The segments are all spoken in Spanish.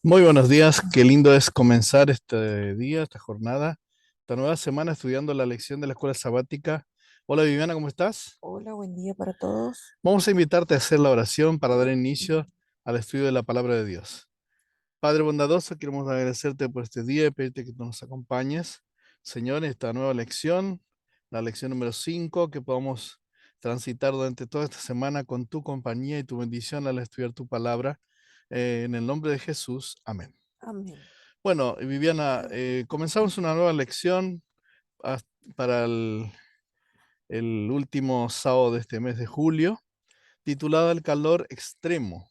Muy buenos días, qué lindo es comenzar este día, esta jornada, esta nueva semana estudiando la lección de la escuela sabática. Hola Viviana, ¿cómo estás? Hola, buen día para todos. Vamos a invitarte a hacer la oración para dar inicio al estudio de la palabra de Dios. Padre bondadoso, queremos agradecerte por este día y pedirte que tú nos acompañes, Señor, en esta nueva lección, la lección número 5, que podamos transitar durante toda esta semana con tu compañía y tu bendición al estudiar tu palabra. En el nombre de Jesús, amén. Amén. Bueno, Viviana, comenzamos una nueva lección as- para el último sábado de este mes de julio, titulada El calor extremo.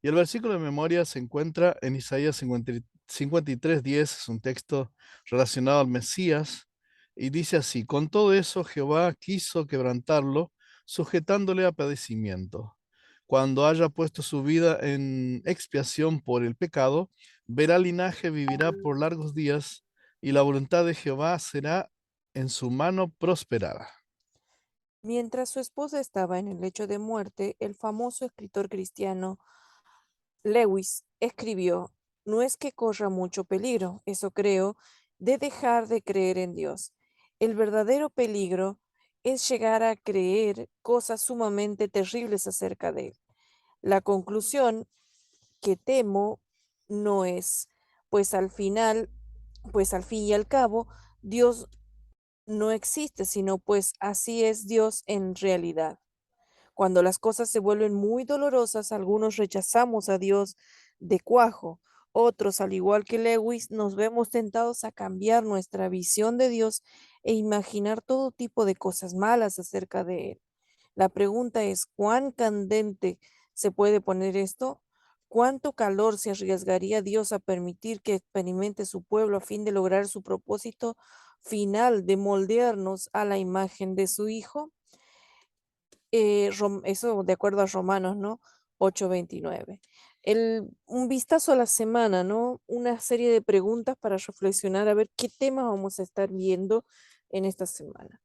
Y el versículo de memoria se encuentra en Isaías 53:10, es un texto relacionado al Mesías, y dice así: Con todo eso Jehová quiso quebrantarlo, sujetándole a padecimiento. Cuando haya puesto su vida en expiación por el pecado, verá linaje, vivirá por largos días, y la voluntad de Jehová será en su mano prosperada. Mientras su esposa estaba en el lecho de muerte, el famoso escritor cristiano Lewis escribió: "No es que corra mucho peligro, eso creo, de dejar de creer en Dios. El verdadero peligro es llegar a creer cosas sumamente terribles acerca de Él. La conclusión que temo no es, pues al final, pues al fin y al cabo, Dios no existe, sino pues así es Dios en realidad. Cuando las cosas se vuelven muy dolorosas, algunos rechazamos a Dios de cuajo, otros, al igual que Lewis, nos vemos tentados a cambiar nuestra visión de Dios e imaginar todo tipo de cosas malas acerca de Él. La pregunta es, ¿cuán candente se puede poner esto? ¿Cuánto calor se arriesgaría Dios a permitir que experimente su pueblo a fin de lograr su propósito final de moldearnos a la imagen de su Hijo? Eso de acuerdo a Romanos, ¿no? 8:29. Un vistazo a la semana, ¿no? Una serie de preguntas para reflexionar a ver qué temas vamos a estar viendo en esta semana.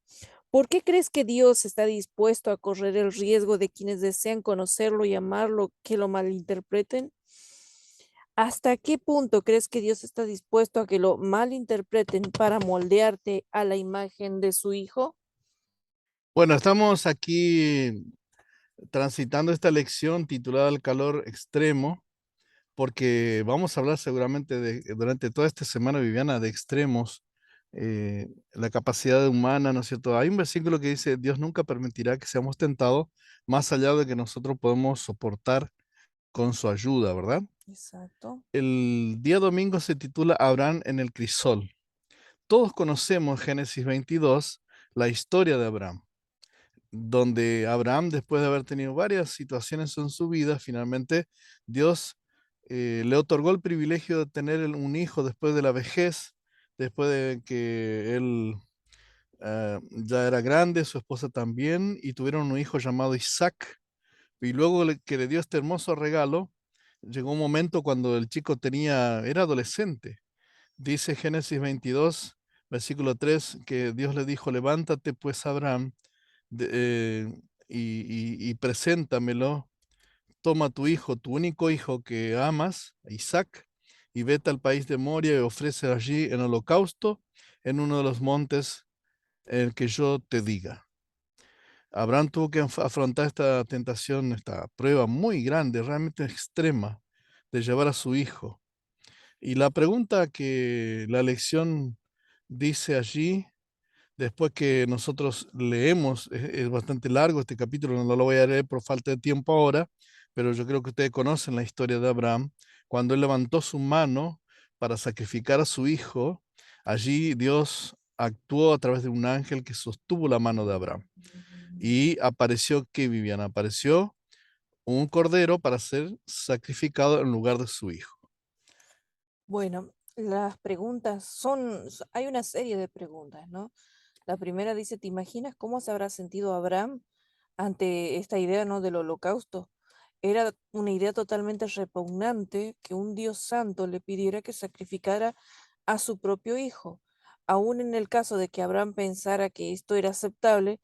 ¿Por qué crees que Dios está dispuesto a correr el riesgo de quienes desean conocerlo y amarlo que lo malinterpreten? ¿Hasta qué punto crees que Dios está dispuesto a que lo malinterpreten para moldearte a la imagen de su Hijo? Bueno, estamos aquí transitando esta lección titulada El calor extremo, porque vamos a hablar seguramente durante toda esta semana, Viviana, de extremos, la capacidad humana, ¿no es cierto? Hay un versículo que dice: Dios nunca permitirá que seamos tentados más allá de que nosotros podemos soportar con su ayuda, ¿verdad? Exacto. El día domingo se titula Abraham en el crisol. Todos conocemos Génesis 22, la historia de Abraham, donde Abraham, después de haber tenido varias situaciones en su vida, finalmente Dios le otorgó el privilegio de tener un hijo después de la vejez, después de que él ya era grande, su esposa también, y tuvieron un hijo llamado Isaac. Y luego que le dio este hermoso regalo, llegó un momento cuando el chico era adolescente. Dice Génesis 22, versículo 3, que Dios le dijo: Levántate pues, Abraham, de- eh, y preséntamelo. Toma tu hijo, tu único hijo que amas, Isaac, y vete al país de Moria y ofrece allí en holocausto en uno de los montes en el que yo te diga. Abraham tuvo que afrontar esta tentación, esta prueba muy grande, realmente extrema, de llevar a su hijo. Y la pregunta que la lección dice allí, después que nosotros leemos, es bastante largo este capítulo, no lo voy a leer por falta de tiempo ahora, pero yo creo que ustedes conocen la historia de Abraham. Cuando él levantó su mano para sacrificar a su hijo, allí Dios actuó a través de un ángel que sostuvo la mano de Abraham. Y apareció, ¿qué, Viviana? Apareció un cordero para ser sacrificado en lugar de su hijo. Bueno, las preguntas hay una serie de preguntas, ¿no? La primera dice, ¿te imaginas cómo se habrá sentido Abraham ante esta idea, ¿no? Del holocausto? Era una idea totalmente repugnante que un Dios santo le pidiera que sacrificara a su propio hijo. Aún en el caso de que Abraham pensara que esto era aceptable,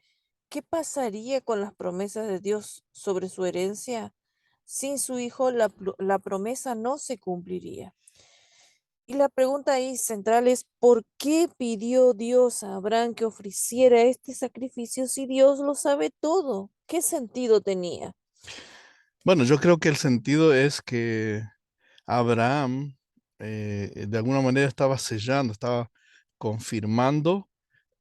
¿qué pasaría con las promesas de Dios sobre su herencia? Sin su hijo, la promesa no se cumpliría. Y la pregunta ahí central es, ¿por qué pidió Dios a Abraham que ofreciera este sacrificio si Dios lo sabe todo? ¿Qué sentido tenía? Bueno, yo creo que el sentido es que Abraham de alguna manera estaba sellando, estaba confirmando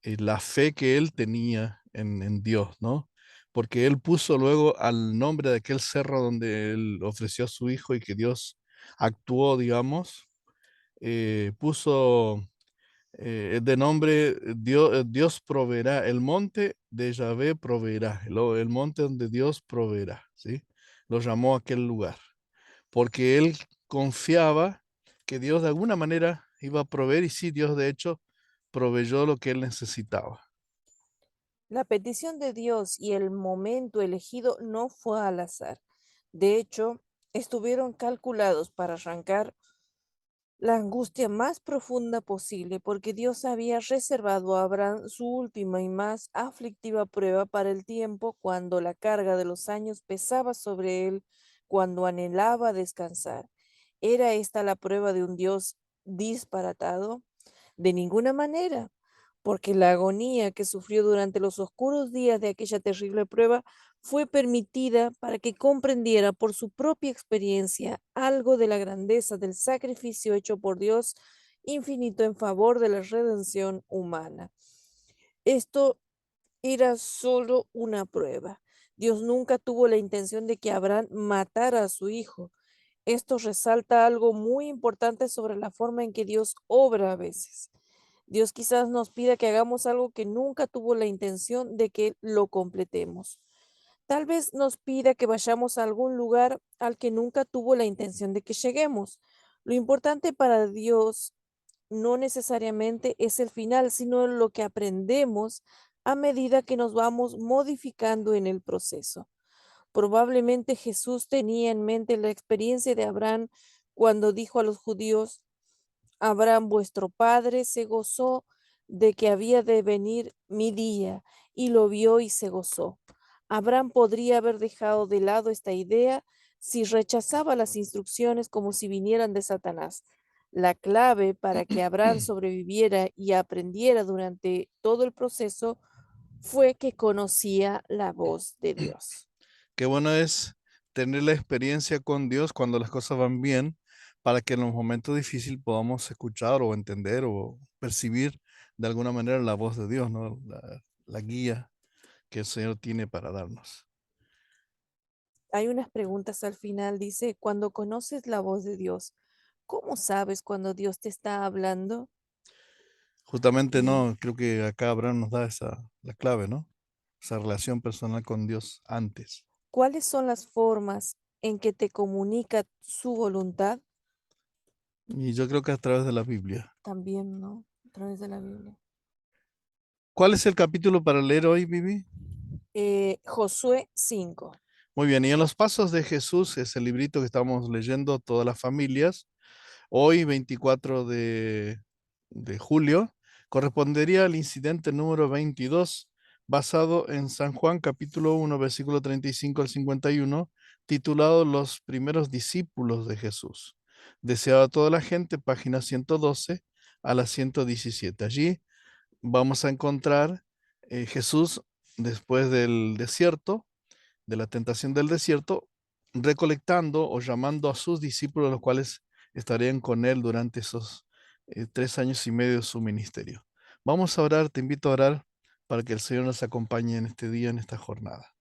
la fe que él tenía en Dios, ¿no? Porque él puso luego al nombre de aquel cerro donde él ofreció a su hijo y que Dios actuó, digamos, puso de nombre Dios proveerá, el monte de Yahvé proveerá, el monte donde Dios proveerá, ¿sí? Lo llamó aquel lugar, porque él confiaba que Dios de alguna manera iba a proveer y sí, Dios de hecho proveyó lo que él necesitaba. La petición de Dios y el momento elegido no fue al azar. De hecho, estuvieron calculados para arrancar la angustia más profunda posible, porque Dios había reservado a Abraham su última y más aflictiva prueba para el tiempo cuando la carga de los años pesaba sobre él, cuando anhelaba descansar. ¿Era esta la prueba de un Dios disparatado? De ninguna manera, porque la agonía que sufrió durante los oscuros días de aquella terrible prueba fue permitida para que comprendiera por su propia experiencia algo de la grandeza del sacrificio hecho por Dios infinito en favor de la redención humana. Esto era solo una prueba. Dios nunca tuvo la intención de que Abraham matara a su hijo. Esto resalta algo muy importante sobre la forma en que Dios obra a veces. Dios quizás nos pida que hagamos algo que nunca tuvo la intención de que lo completemos. Tal vez nos pida que vayamos a algún lugar al que nunca tuvo la intención de que lleguemos. Lo importante para Dios no necesariamente es el final, sino lo que aprendemos a medida que nos vamos modificando en el proceso. Probablemente Jesús tenía en mente la experiencia de Abraham cuando dijo a los judíos: Abraham vuestro padre se gozó de que había de venir mi día, y lo vio y se gozó. Abraham podría haber dejado de lado esta idea si rechazaba las instrucciones como si vinieran de Satanás. La clave para que Abraham sobreviviera y aprendiera durante todo el proceso fue que conocía la voz de Dios. Qué bueno es tener la experiencia con Dios cuando las cosas van bien, para que en los momentos difíciles podamos escuchar o entender o percibir de alguna manera la voz de Dios, ¿no? La guía que el Señor tiene para darnos. Hay unas preguntas al final, dice, cuando conoces la voz de Dios, ¿cómo sabes cuando Dios te está hablando? Justamente ¿Y no, creo que acá Abraham nos da la clave, ¿no? Esa relación personal con Dios antes. cuáles son las formas en que te comunica su voluntad? Y yo creo que a través de la Biblia. También, ¿no? A través de la Biblia. ¿Cuál es el capítulo para leer hoy, Vivi? Josué 5. Muy bien, y en los pasos de Jesús es el librito que estamos leyendo todas las familias. Hoy, 24 de julio, correspondería al incidente número 22, basado en San Juan capítulo 1, versículo 35 al 51, titulado Los primeros discípulos de Jesús. Deseado a toda la gente, página 112 a la 117. Allí vamos a encontrar Jesús después del desierto, de la tentación del desierto, recolectando o llamando a sus discípulos, los cuales estarían con él durante esos 3 años y medio de su ministerio. Vamos a orar, te invito a orar para que el Señor nos acompañe en este día, en esta jornada.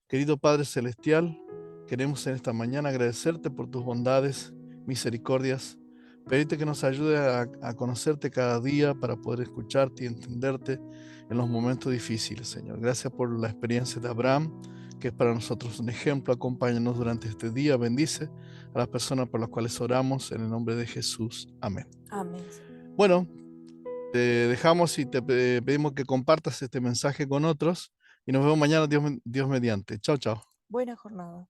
Querido Padre Celestial, queremos en esta mañana agradecerte por tus bondades, misericordias, pedirte que nos ayude a conocerte cada día para poder escucharte y entenderte en los momentos difíciles, Señor. Gracias por la experiencia de Abraham, que es para nosotros un ejemplo. Acompáñanos durante este día. Bendice a las personas por las cuales oramos en el nombre de Jesús. Amén. Amén, Señor. Bueno, te dejamos y te pedimos que compartas este mensaje con otros y nos vemos mañana, Dios mediante. Chao, chao. Buena jornada.